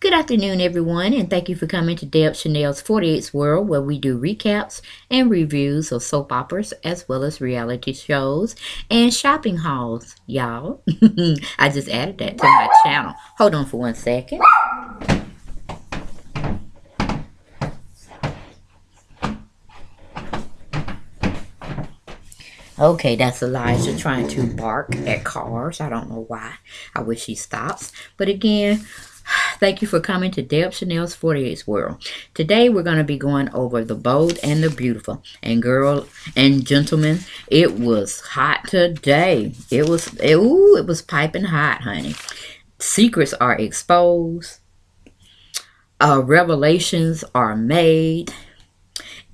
Good afternoon, everyone, and thank you for coming to Deb Chanel's 48's World, where we do recaps and reviews of soap operas as well as reality shows and shopping hauls, y'all. I just added that to my channel. Hold on for 1 second. Okay, that's Elijah trying to bark at cars. I don't know why. I wish he stops. But again, thank you for coming to Deb Chanel's 48's World. Today we're going to be going over The Bold and the Beautiful. And girl and gentlemen, it was hot today. It was piping hot, honey. Secrets are exposed. Revelations are made.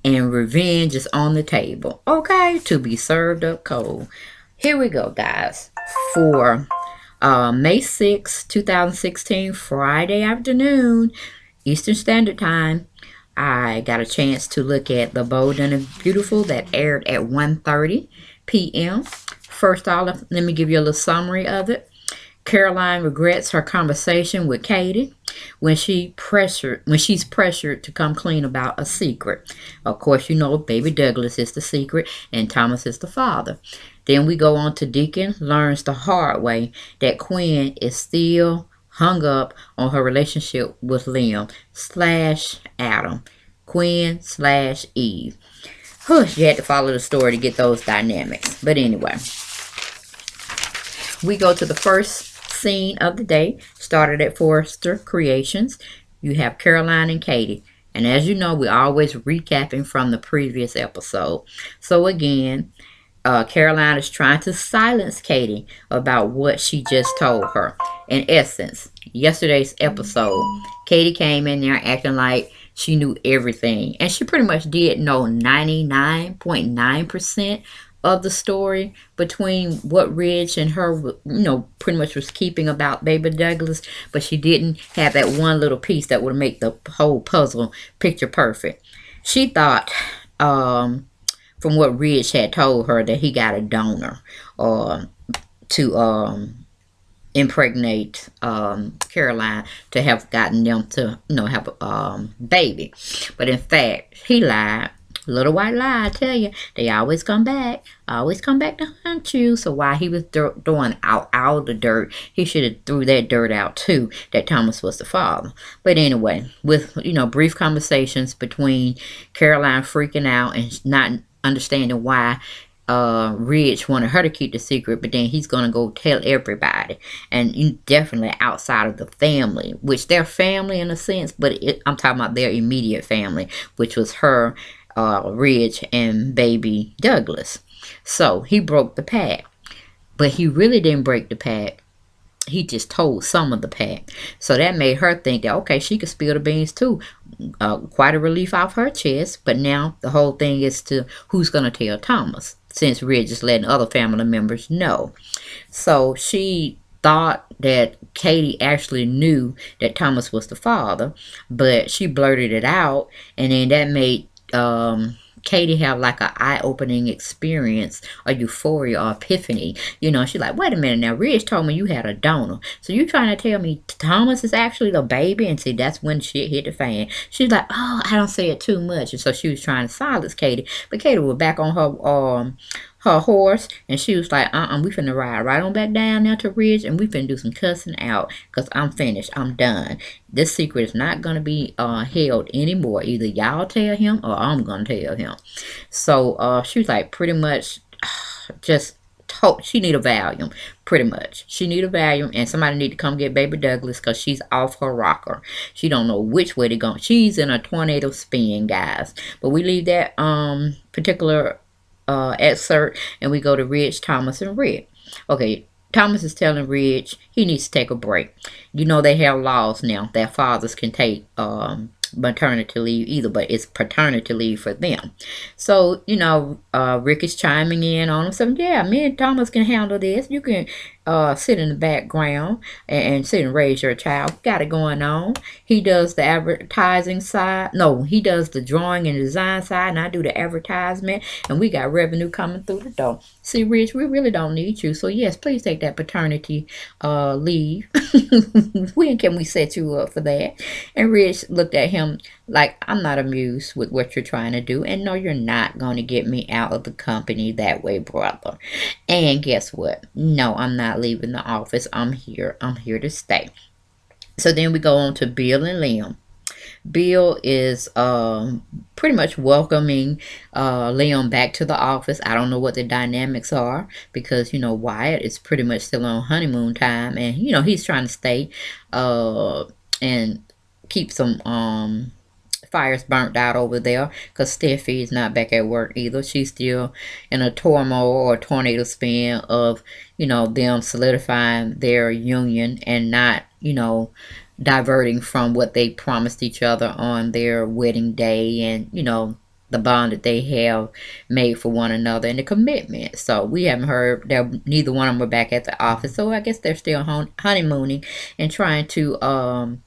And revenge is on the table. Okay, to be served up cold. Here we go, guys. For May 6, 2016, Friday afternoon, Eastern Standard Time, I got a chance to look at The Bold and the Beautiful that aired at 1:30 p.m. First off, let me give you a little summary of it. Caroline regrets her conversation with Katie when she's pressured to come clean about a secret. Of course, you know baby Douglas is the secret and Thomas is the father. Then we go on to Deacon learns the hard way that Quinn is still hung up on her relationship with Liam / Adam. Quinn / Eve. You had to follow the story to get those dynamics. But anyway, we go to the first scene of the day. Started at Forrester Creations. You have Caroline and Katie. And as you know, we're always recapping from the previous episode. So again, Caroline is trying to silence Katie about what she just told her. In essence, yesterday's episode, Katie came in there acting like she knew everything. And she pretty much did know 99.9% of the story between what Ridge and her, pretty much was keeping about baby Douglas, but she didn't have that one little piece that would make the whole puzzle picture perfect. She thought, from what Ridge had told her, that he got a donor to impregnate Caroline to have gotten them to, have a baby. But in fact, he lied. Little white lie, I tell you. They always come back. Always come back to hunt you. So while he was throwing out the dirt, he should have threw that dirt out too, that Thomas was the father. But anyway, with, brief conversations between Caroline freaking out and not understanding why Ridge wanted her to keep the secret, but then he's going to go tell everybody. And definitely outside of the family, which they're family in a sense, but I'm talking about their immediate family, which was her, Ridge and baby Douglas. So he broke the pact, but he really didn't break the pact. He just told some of the pact. So that made her think that, okay, she could spill the beans too. Quite a relief off her chest. But now the whole thing is to who's going to tell Thomas, since Ridge is letting other family members know. So she thought that Katie actually knew that Thomas was the father, but she blurted it out, and then that made Katie have like an eye-opening experience, a euphoria or epiphany. She's like, wait a minute now, Ridge told me you had a donor. So you trying to tell me Thomas is actually the baby? And see, that's when shit hit the fan. She's like, oh, I don't say it too much. And so she was trying to silence Katie. But Katie was back on her horse, and she was like, we finna ride right on back down there to Ridge, and we finna do some cussing out, because I'm finished. I'm done. This secret is not going to be held anymore. Either y'all tell him, or I'm going to tell him. So she was like, pretty much, just told, she need a Valium, pretty much. She need a Valium, and somebody need to come get baby Douglas, because she's off her rocker. She don't know which way to go. She's in a tornado spin, guys. But we leave that particular excerpt, and we go to Ridge, Thomas, and Rick. Okay, Thomas is telling Ridge he needs to take a break. They have laws now that fathers can take maternity leave either, but it's paternity leave for them. So Rick is chiming in on him, saying, yeah, me and Thomas can handle this. You can sit in the background and sit and raise your child. Got it going on. He does the advertising side. No, he does the drawing and design side, and I do the advertisement, and we got revenue coming through the door. See, Rich, we really don't need you. So, yes, please take that paternity leave. When can we set you up for that? And Rich looked at him like, I'm not amused with what you're trying to do. And no, you're not going to get me out of the company that way, brother. And guess what? No, I'm not leaving the office. I'm here. I'm here to stay. So then we go on to Bill and Liam. Bill is pretty much welcoming Liam back to the office. I don't know what the dynamics are because, Wyatt is pretty much still on honeymoon time. And, he's trying to stay and keep some fires burnt out over there because Steffi is not back at work either. She's still in a turmoil or tornado spin of, them solidifying their union and not, diverting from what they promised each other on their wedding day and, the bond that they have made for one another and the commitment. So we haven't heard that neither one of them are back at the office. So I guess they're still honeymooning and trying to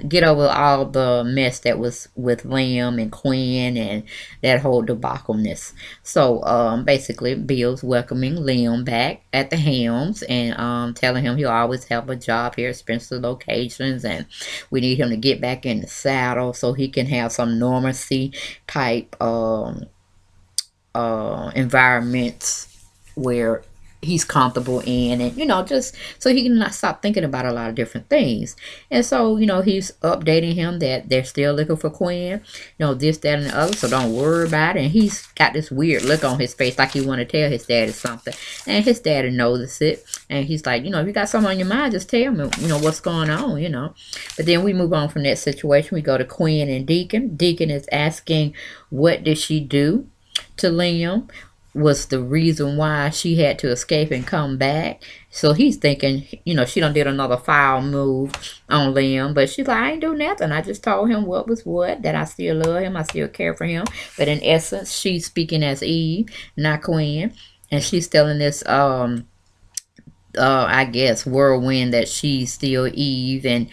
get over all the mess that was with Liam and Quinn and that whole debacleness. So basically Bill's welcoming Liam back at the helms and telling him he'll always have a job here at Spencer locations and we need him to get back in the saddle so he can have some normalcy type environments where he's comfortable in and just so he can not stop thinking about a lot of different things. And so he's updating him that they're still looking for Quinn, this, that, and the other, so don't worry about it. And he's got this weird look on his face like he want to tell his daddy something, and his daddy notices it and he's like, if you got something on your mind, just tell me what's going on. But then we move on from that situation. We go to Quinn and Deacon is asking what did she do to Liam, was the reason why she had to escape and come back. So he's thinking, she done did another foul move on Liam. But she's like, I ain't do nothing. I just told him what was what, that I still love him, I still care for him. But in essence, she's speaking as Eve, not Quinn. And she's telling this, I guess, whirlwind that she's still Eve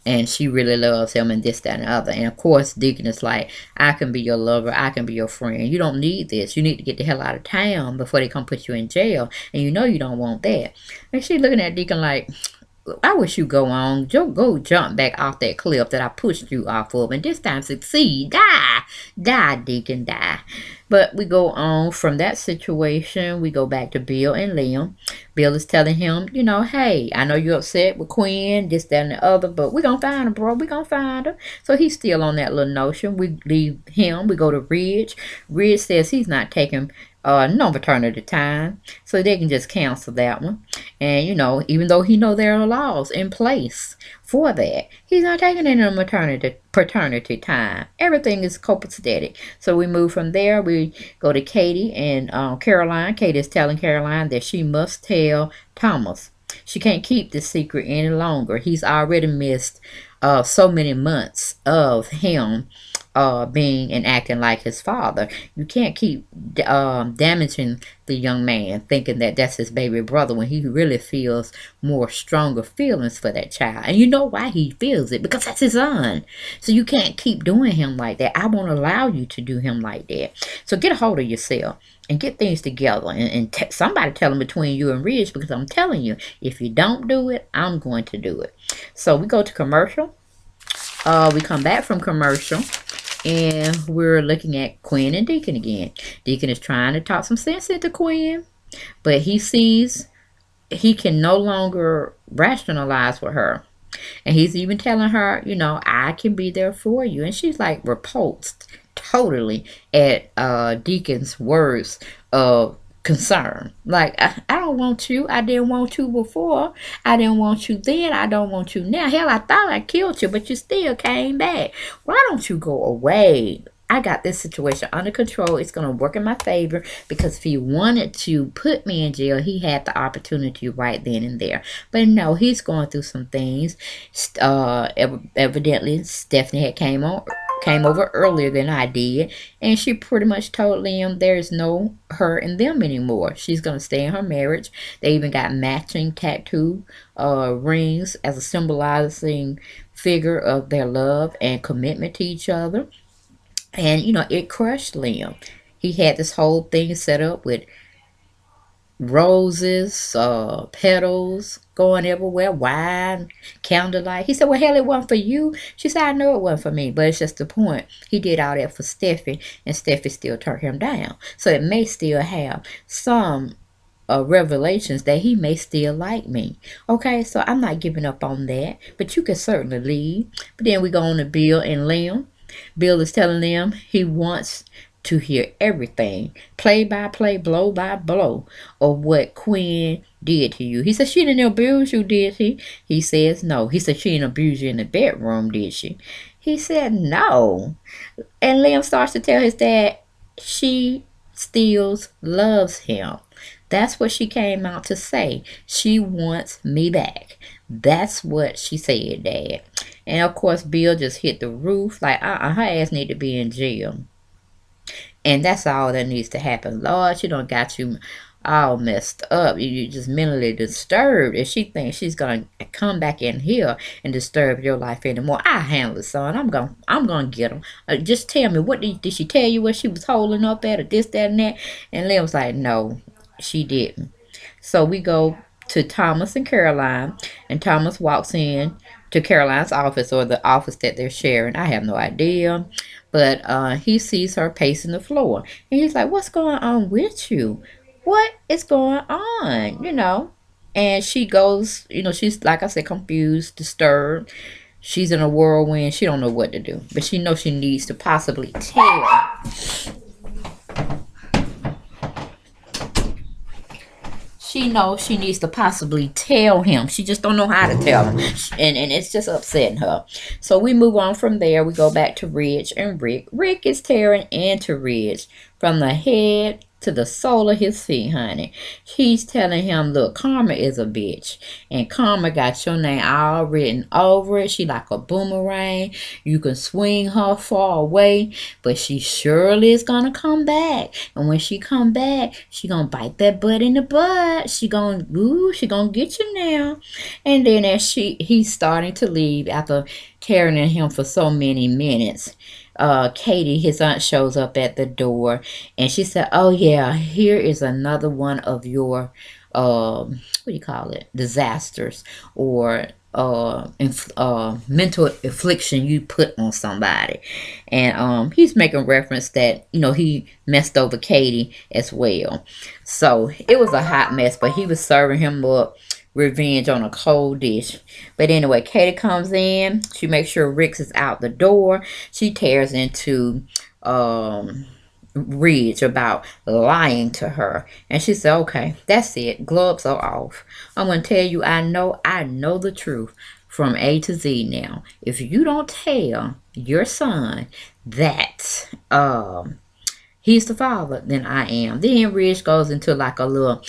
and she really loves him and this, that, and the other. And of course, Deacon is like, I can be your lover. I can be your friend. You don't need this. You need to get the hell out of town before they come put you in jail. And you don't want that. And she's looking at Deacon like, I wish you go on. Go jump back off that cliff that I pushed you off of. And this time succeed. Die. Die, Deacon, die. But we go on from that situation. We go back to Bill and Liam. Bill is telling him, hey, I know you're upset with Quinn, this, that, and the other, but we're going to find her, bro. We're going to find her. So he's still on that little notion. We leave him. We go to Ridge. Ridge says he's not taking no paternity time, so they can just cancel that one. And even though he there are laws in place for that, he's not taking any paternity time. Everything is copacetic. So we move from there. We go to Katie and Caroline. Katie is telling Caroline that she must tell Thomas. She can't keep this secret any longer. He's already missed so many months of him being and acting like his father. You can't keep damaging the young man thinking that that's his baby brother when he really feels more stronger feelings for that child. And you know why he feels it, because that's his son. So you can't keep doing him like that. I won't allow you to do him like that. So get a hold of yourself and get things together and somebody tell him between you and Ridge, because I'm telling you, if you don't do it, I'm going to do it. So we go to commercial. We come back from commercial and we're looking at Quinn and Deacon again. Deacon is trying to talk some sense into Quinn, but he sees he can no longer rationalize with her. And he's even telling her, I can be there for you. And she's like repulsed totally at Deacon's words of concern. Like, I don't want you. I didn't want you before. I didn't want you then. I don't want you now. Hell, I thought I killed you, but you still came back. Why don't you go away? I got this situation under control. It's going to work in my favor, because if he wanted to put me in jail, he had the opportunity right then and there. But no, he's going through some things. Evidently, Stephanie had came over earlier than I did, and she pretty much told Liam there's no her and them anymore. She's gonna stay in her marriage. They even got matching tattoo rings as a symbolizing figure of their love and commitment to each other. And it crushed Liam. He had this whole thing set up with roses, petals going everywhere, wine, candlelight. He said, well, hell, it wasn't for you. She said, I know it wasn't for me, but it's just the point. He did all that for Steffi, and Steffi still turned him down. So it may still have some revelations that he may still like me. Okay, so I'm not giving up on that, but you can certainly leave. But then we go on to Bill and Liam. Bill is telling them he wants to hear everything, play by play, blow by blow, of what Quinn did to you. He said, she didn't abuse you, did he? He says, no. He said, she didn't abuse you in the bedroom, did she? He said, no. And Liam starts to tell his dad she still loves him. That's what she came out to say. She wants me back. That's what she said, Dad. And of course, Bill just hit the roof like, her ass need to be in jail. And that's all that needs to happen. Lord, she done got you all messed up. You just mentally disturbed. If she thinks she's gonna come back in here and disturb your life anymore, I handle it, son. I'm gonna get them. Just tell me, what did she tell you what she was holding up at, or this, that, and that? And Liam was like, no, she didn't. So we go to Thomas and Caroline, and Thomas walks in to Caroline's office, or the office that they're sharing. I have no idea. But he sees her pacing the floor. And he's like, what's going on with you? What is going on? And she goes, she's, like I said, confused, disturbed. She's in a whirlwind. She don't know what to do. But she knows she needs to possibly tell. She knows she needs to possibly tell him. She just don't know how to tell him. And it's just upsetting her. So we move on from there. We go back to Ridge and Rick. Rick is tearing into Ridge from the head to the sole of his feet, honey. He's telling him, look, Karma is a bitch. And Karma got your name all written over it. She like a boomerang. You can swing her far away, but she surely is gonna come back. And when she come back, she gonna bite that butt in the butt. She gonna get you now. And then as he's starting to leave after tearing at him for so many minutes, Katie, his aunt, shows up at the door, and she said, oh yeah, here is another one of your what do you call it, disasters, or mental affliction you put on somebody. And he's making reference that he messed over Katie as well. So it was a hot mess, but he was serving him up revenge on a cold dish. But anyway, Katie comes in. She makes sure Rick is out the door. She tears into Ridge about lying to her. And she said, okay, that's it. Gloves are off. I'm going to tell you, I know the truth from A to Z now. If you don't tell your son that he's the father, then I am. Then Ridge goes into like a little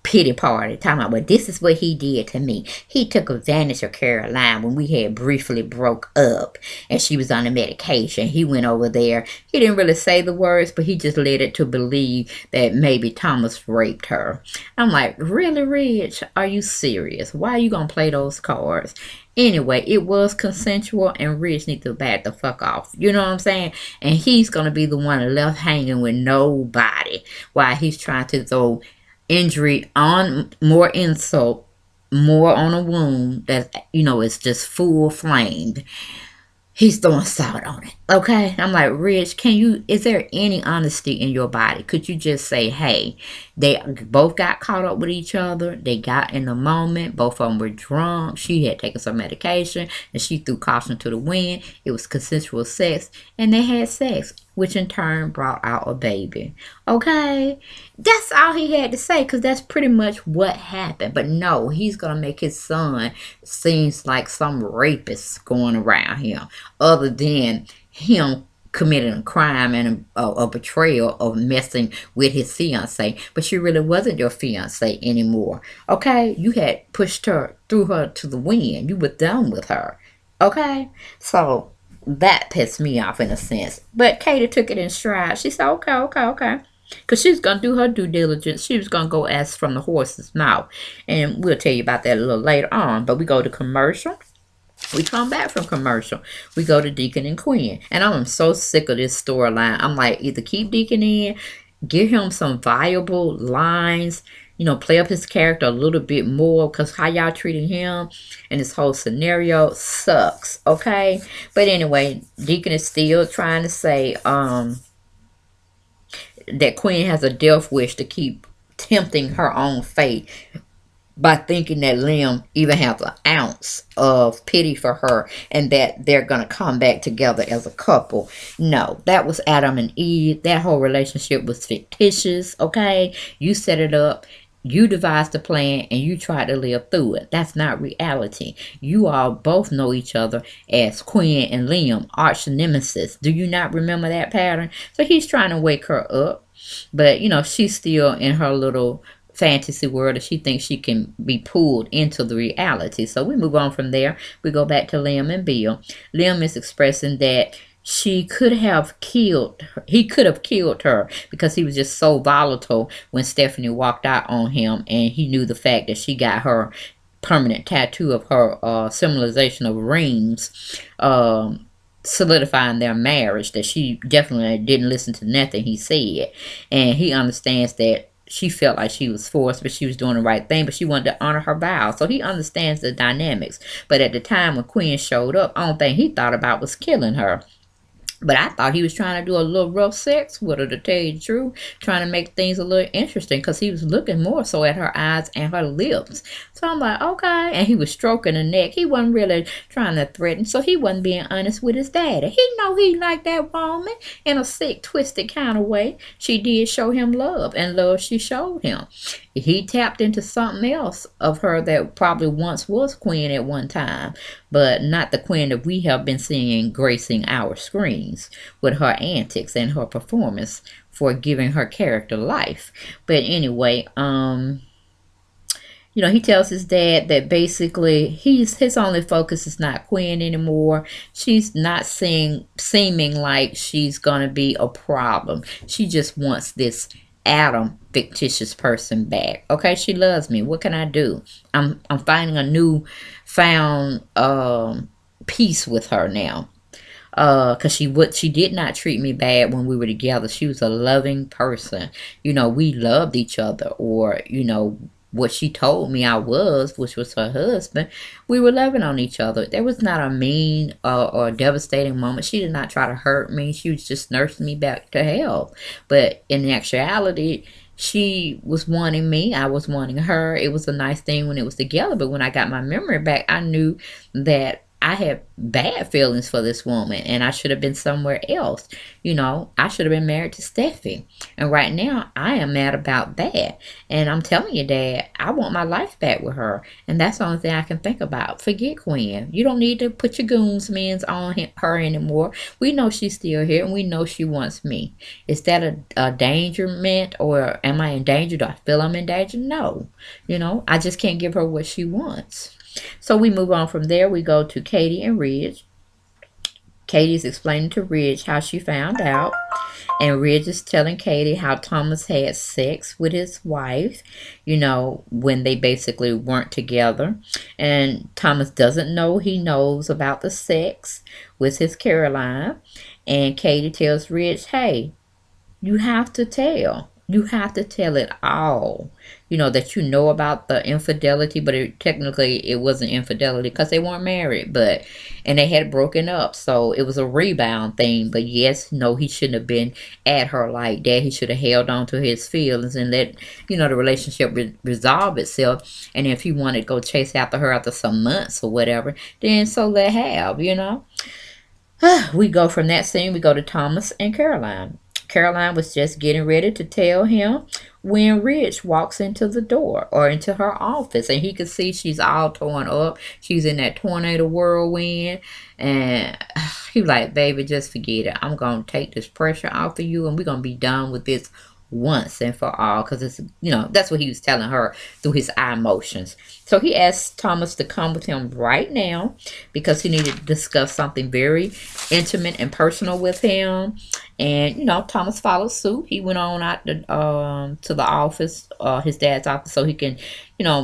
pity party, talking about, well, this is what he did to me. He took advantage of Caroline when we had briefly broke up and she was on the medication. He went over there. He didn't really say the words, but he just led it to believe that maybe Thomas raped her. I'm like, really, Ridge? Are you serious? Why are you gonna play those cards? Anyway, it was consensual, and Ridge needs to back the fuck off. You know what I'm saying? And he's gonna be the one left hanging with nobody while he's trying to throw injury on more insult, more on a wound that is just full flamed. He's throwing salt on it. Okay? I'm like, Rich, is there any honesty in your body? Could you just say, hey, they both got caught up with each other. They got in the moment. Both of them were drunk. She had taken some medication and she threw caution to the wind. It was consensual sex and they had sex, which in turn brought out a baby. Okay? That's all he had to say, because that's pretty much what happened. But no, he's going to make his son seems like some rapist going around here, other than him committing a crime and a betrayal of messing with his fiance. But she really wasn't your fiance anymore. Okay? You had pushed her, threw her to the wind. You were done with her. Okay? So That pissed me off in a sense. But Katie took it in stride. She said, okay, okay, okay. Because she was going to do her due diligence. She was going to go ask from the horse's mouth. And we'll tell you about that a little later on. But we go to commercial. We come back from commercial. We go to Deacon and Quinn. And I'm so sick of this storyline. I'm like, either keep Deacon in, give him some viable lines, play up his character a little bit more, because how y'all treating him and this whole scenario sucks, okay? But anyway, Deacon is still trying to say that Quinn has a death wish to keep tempting her own fate by thinking that Liam even has an ounce of pity for her and that they're going to come back together as a couple. No, that was Adam and Eve. That whole relationship was fictitious, okay? You set it up. You devised the plan and you tried to live through it. That's not reality. You all both know each other as Quinn and Liam, arch nemesis. Do you not remember that pattern? So he's trying to wake her up. But, she's still in her little fantasy world that she thinks she can be pulled into the reality. So we move on from there. We go back to Liam and Bill. Liam is expressing that he could have killed her because he was just so volatile when Stephanie walked out on him, and he knew the fact that she got her permanent tattoo of her symbolization of rings, solidifying their marriage, that she definitely didn't listen to nothing he said. And he understands that she felt like she was forced, but she was doing the right thing, but she wanted to honor her vows. So he understands the dynamics. But at the time when Quinn showed up, the only thing he thought about was killing her. But I thought he was trying to do a little rough sex with her, to tell you the truth, trying to make things a little interesting, because he was looking more so at her eyes and her lips. So I'm like, okay. And he was stroking her neck. He wasn't really trying to threaten, so he wasn't being honest with his daddy. He know he liked that woman in a sick, twisted kind of way. She did show him love, and love she showed him. He tapped into something else of her that probably once was Quinn at one time, but not the Quinn that we have been seeing gracing our screens with her antics and her performance for giving her character life. But anyway, he tells his dad that basically his only focus is not Quinn anymore. She's not seeming like she's gonna be a problem. She just wants this Adam fictitious person back. Okay, she loves me. What can I do? I'm finding a new found peace with her now. Because she did not treat me bad when we were together. She was a loving person. We loved each other, or what she told me I was, which was her husband. We were loving on each other. There was not a mean or devastating moment. She did not try to hurt me. She was just nursing me back to health. But in actuality, she was wanting me. I was wanting her. It was a nice thing when it was together. But when I got my memory back, I knew that I had bad feelings for this woman, and I should have been somewhere else. I should have been married to Steffi. And right now, I am mad about that. And I'm telling you, Dad, I want my life back with her. And that's the only thing I can think about. Forget Quinn. You don't need to put your goonsmans on her anymore. We know she's still here, and we know she wants me. Is that a endangerment, or am I in danger? Do I feel I'm in danger? No. I just can't give her what she wants. So we move on from there. We go to Katie and Ridge. Katie's explaining to Ridge how she found out. And Ridge is telling Katie how Thomas had sex with his wife, when they basically weren't together. And Thomas doesn't know he knows about the sex with his Caroline. And Katie tells Ridge, hey, you have to tell. You have to tell it all. That you know about the infidelity, but technically it wasn't infidelity because they weren't married, and they had broken up. So it was a rebound thing. But yes, no, he shouldn't have been at her like that. He should have held on to his feelings and let, the relationship resolve itself. And if he wanted to go chase after her after some months or whatever, then so let have, We go from that scene, we go to Thomas and Caroline. Caroline was just getting ready to tell him when Ridge walks into the door or into her office, and he could see she's all torn up. She's in that tornado whirlwind, and he like, baby, just forget it. I'm going to take this pressure off of you, and we're going to be done with this once and for all, because it's, that's what he was telling her through his eye motions. So he asked Thomas to come with him right now because he needed to discuss something very intimate and personal with him. And Thomas followed suit. He went on out to the office, his dad's office, so he can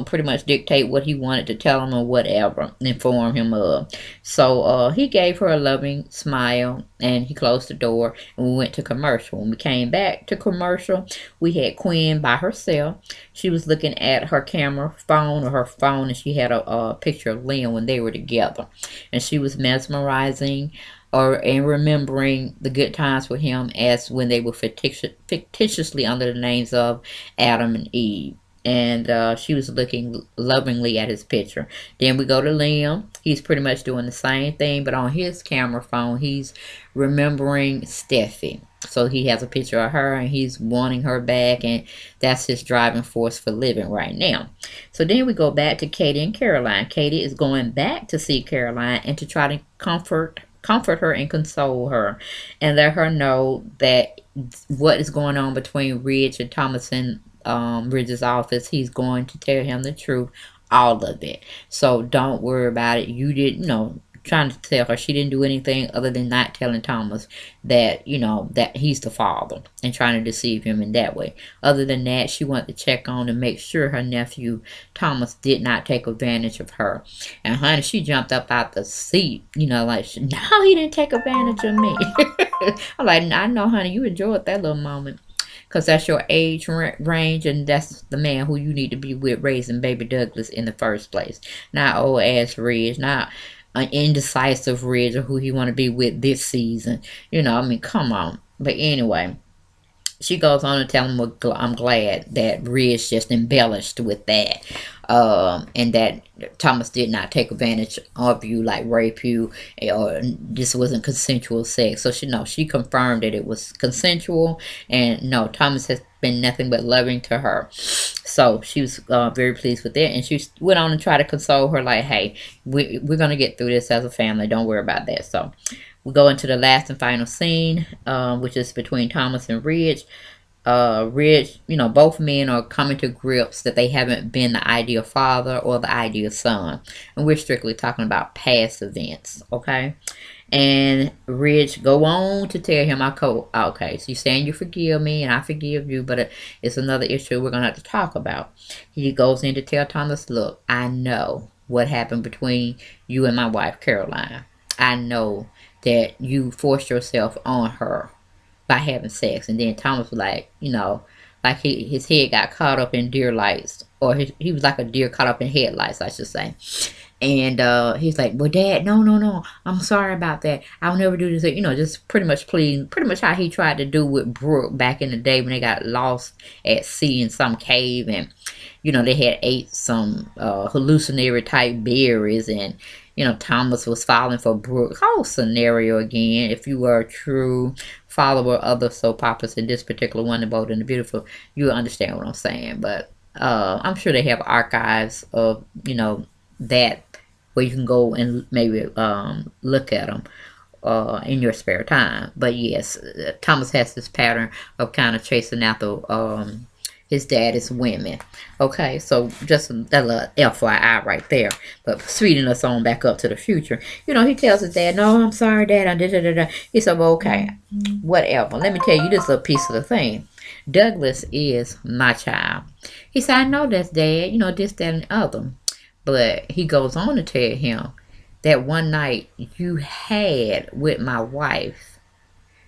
pretty much dictate what he wanted to tell him or whatever, inform him of. So he gave her a loving smile and he closed the door and we went to commercial. When we came back to commercial, we had Quinn by herself. She was looking at her camera phone or her phone, and she had a picture of Liam when they were together. And she was mesmerizing and remembering the good times with him as when they were fictitiously under the names of Adam and Eve. And she was looking lovingly at his picture. Then we go to Liam. He's pretty much doing the same thing, but on his camera phone, he's remembering Steffi. So he has a picture of her, and he's wanting her back, and that's his driving force for living right now. So then we go back to Katie and Caroline. Katie is going back to see Caroline and to try to comfort her and console her and let her know that what is going on between Ridge and Thomas in Ridge's office, he's going to tell him the truth, all of it. So don't worry about it. You didn't, trying to tell her she didn't do anything other than not telling Thomas that, that he's the father and trying to deceive him in that way. Other than that, she wanted to check on and make sure her nephew Thomas did not take advantage of her. And honey, she jumped up out the seat, like, no, he didn't take advantage of me. I'm like, I know, honey, you enjoyed that little moment. Because that's your age range, and that's the man who you need to be with raising baby Douglas in the first place. Not old ass Ridge, not an indecisive Ridge, or who he want to be with this season. Come on. But anyway, she goes on to tell him, well, I'm glad that Ridge just embellished with that. And that Thomas did not take advantage of you, like rape you, or this wasn't consensual sex. So she confirmed that it was consensual, and no, Thomas has been nothing but loving to her. So she was very pleased with that, and she went on and tried to console her, like, hey, we're going to get through this as a family. Don't worry about that. So we go into the last and final scene, which is between Thomas and Ridge. Ridge, both men are coming to grips that they haven't been the ideal father or the ideal son. And we're strictly talking about past events, okay? And Ridge go on to tell him, okay, so you're saying you forgive me and I forgive you, but it's another issue we're going to have to talk about. He goes in to tell Thomas, look, I know what happened between you and my wife, Caroline. I know that you forced yourself on her by having sex. And then Thomas was like, like his head got caught up in deer lights, or he was like a deer caught up in headlights, I should say. And he's like, well, Dad, no, I'm sorry about that. I'll never do this. Just pretty much pleading, pretty much how he tried to do with Brooke back in the day when they got lost at sea in some cave, and they had ate some hallucinatory type berries, and Thomas was falling for Brooke. Whole scenario again. If you were a true follower of other soap operas, in this particular one, The Bold and the Beautiful, you understand what I'm saying. But I'm sure they have archives of that where you can go and maybe look at them in your spare time. But yes, Thomas has this pattern of kind of chasing after his daddy's women. Okay, so just a little FYI right there. But speeding us on back up to the future, he tells his dad, no, I'm sorry, Dad, I did. He said, well, okay, whatever. Let me tell you this little piece of the thing. Douglas is my child. He said, I know that's Dad, this, that, and the other. But he goes on to tell him that one night you had with my wife,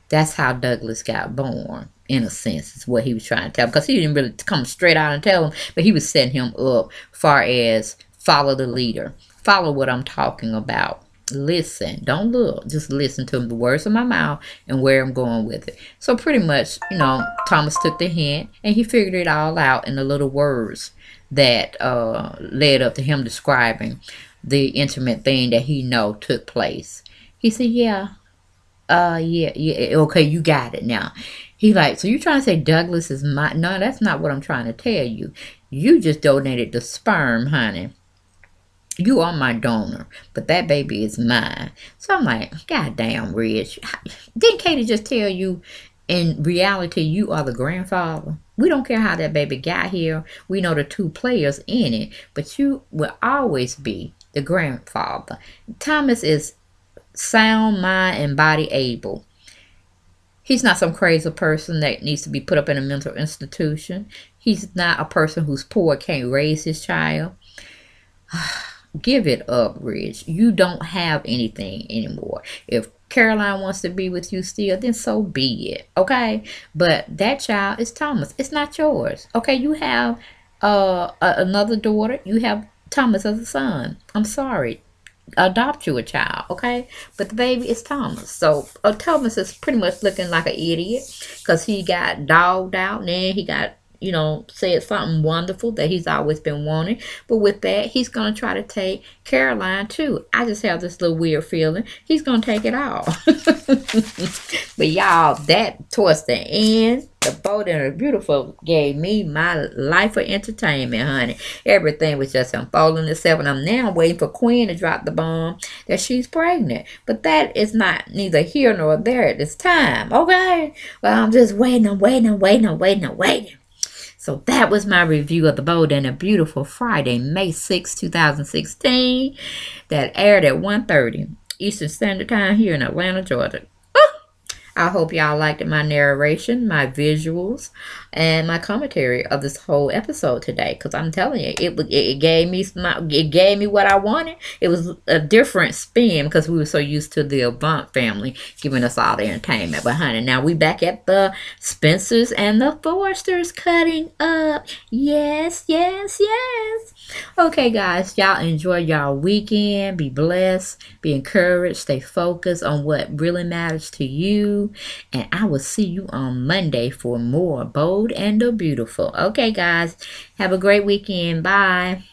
that's how Douglas got born, in a sense, is what he was trying to tell him. Because he didn't really come straight out and tell him, but he was setting him up far as follow the leader. Follow what I'm talking about. Listen. Don't look. Just listen to the words of my mouth and where I'm going with it. So pretty much, Thomas took the hint and he figured it all out in the little words that led up to him describing the intimate thing that he know took place. He said, yeah, okay, you got it now. He like, so you trying to say Douglas is my... No, that's not what I'm trying to tell you. You just donated the sperm, honey. You are my donor, but that baby is mine. So I'm like, God damn, Rich. Didn't Katie just tell you in reality, you are the grandfather. We don't care how that baby got here. We know the two players in it, but you will always be the grandfather. Thomas is sound mind and body able. He's not some crazy person that needs to be put up in a mental institution. He's not a person who's poor, can't raise his child. Give it up, Ridge. You don't have anything anymore. If Caroline wants to be with you still, then so be it. Okay? But that child is Thomas. It's not yours. Okay? You have another daughter. You have Thomas as a son. I'm sorry. Adopt you a child, okay? But the baby is Thomas. So Thomas is pretty much looking like an idiot because he got dogged out and then he got, said something wonderful that he's always been wanting. But with that, he's going to try to take Caroline too. I just have this little weird feeling he's going to take it all. But y'all, that towards the end, the Bold and the Beautiful gave me my life of entertainment, honey. Everything was just unfolding itself, and I'm now waiting for Quinn to drop the bomb that she's pregnant. But that is not neither here nor there at this time, okay? Well, I'm just waiting. So that was my review of The Bold and the Beautiful, Friday, May 6, 2016, that aired at 1:30 Eastern Standard Time here in Atlanta, Georgia. I hope y'all liked my narration, my visuals, and my commentary of this whole episode today. Because I'm telling you, it gave me what I wanted. It was a different spin because we were so used to the Avant family giving us all the entertainment. But honey, now we back at the Spencers and the Forsters cutting up. Yes. Okay, guys, y'all enjoy y'all weekend. Be blessed, be encouraged, stay focused on what really matters to you. And I will see you on Monday for more Bold and the Beautiful. Okay, guys, have a great weekend. Bye.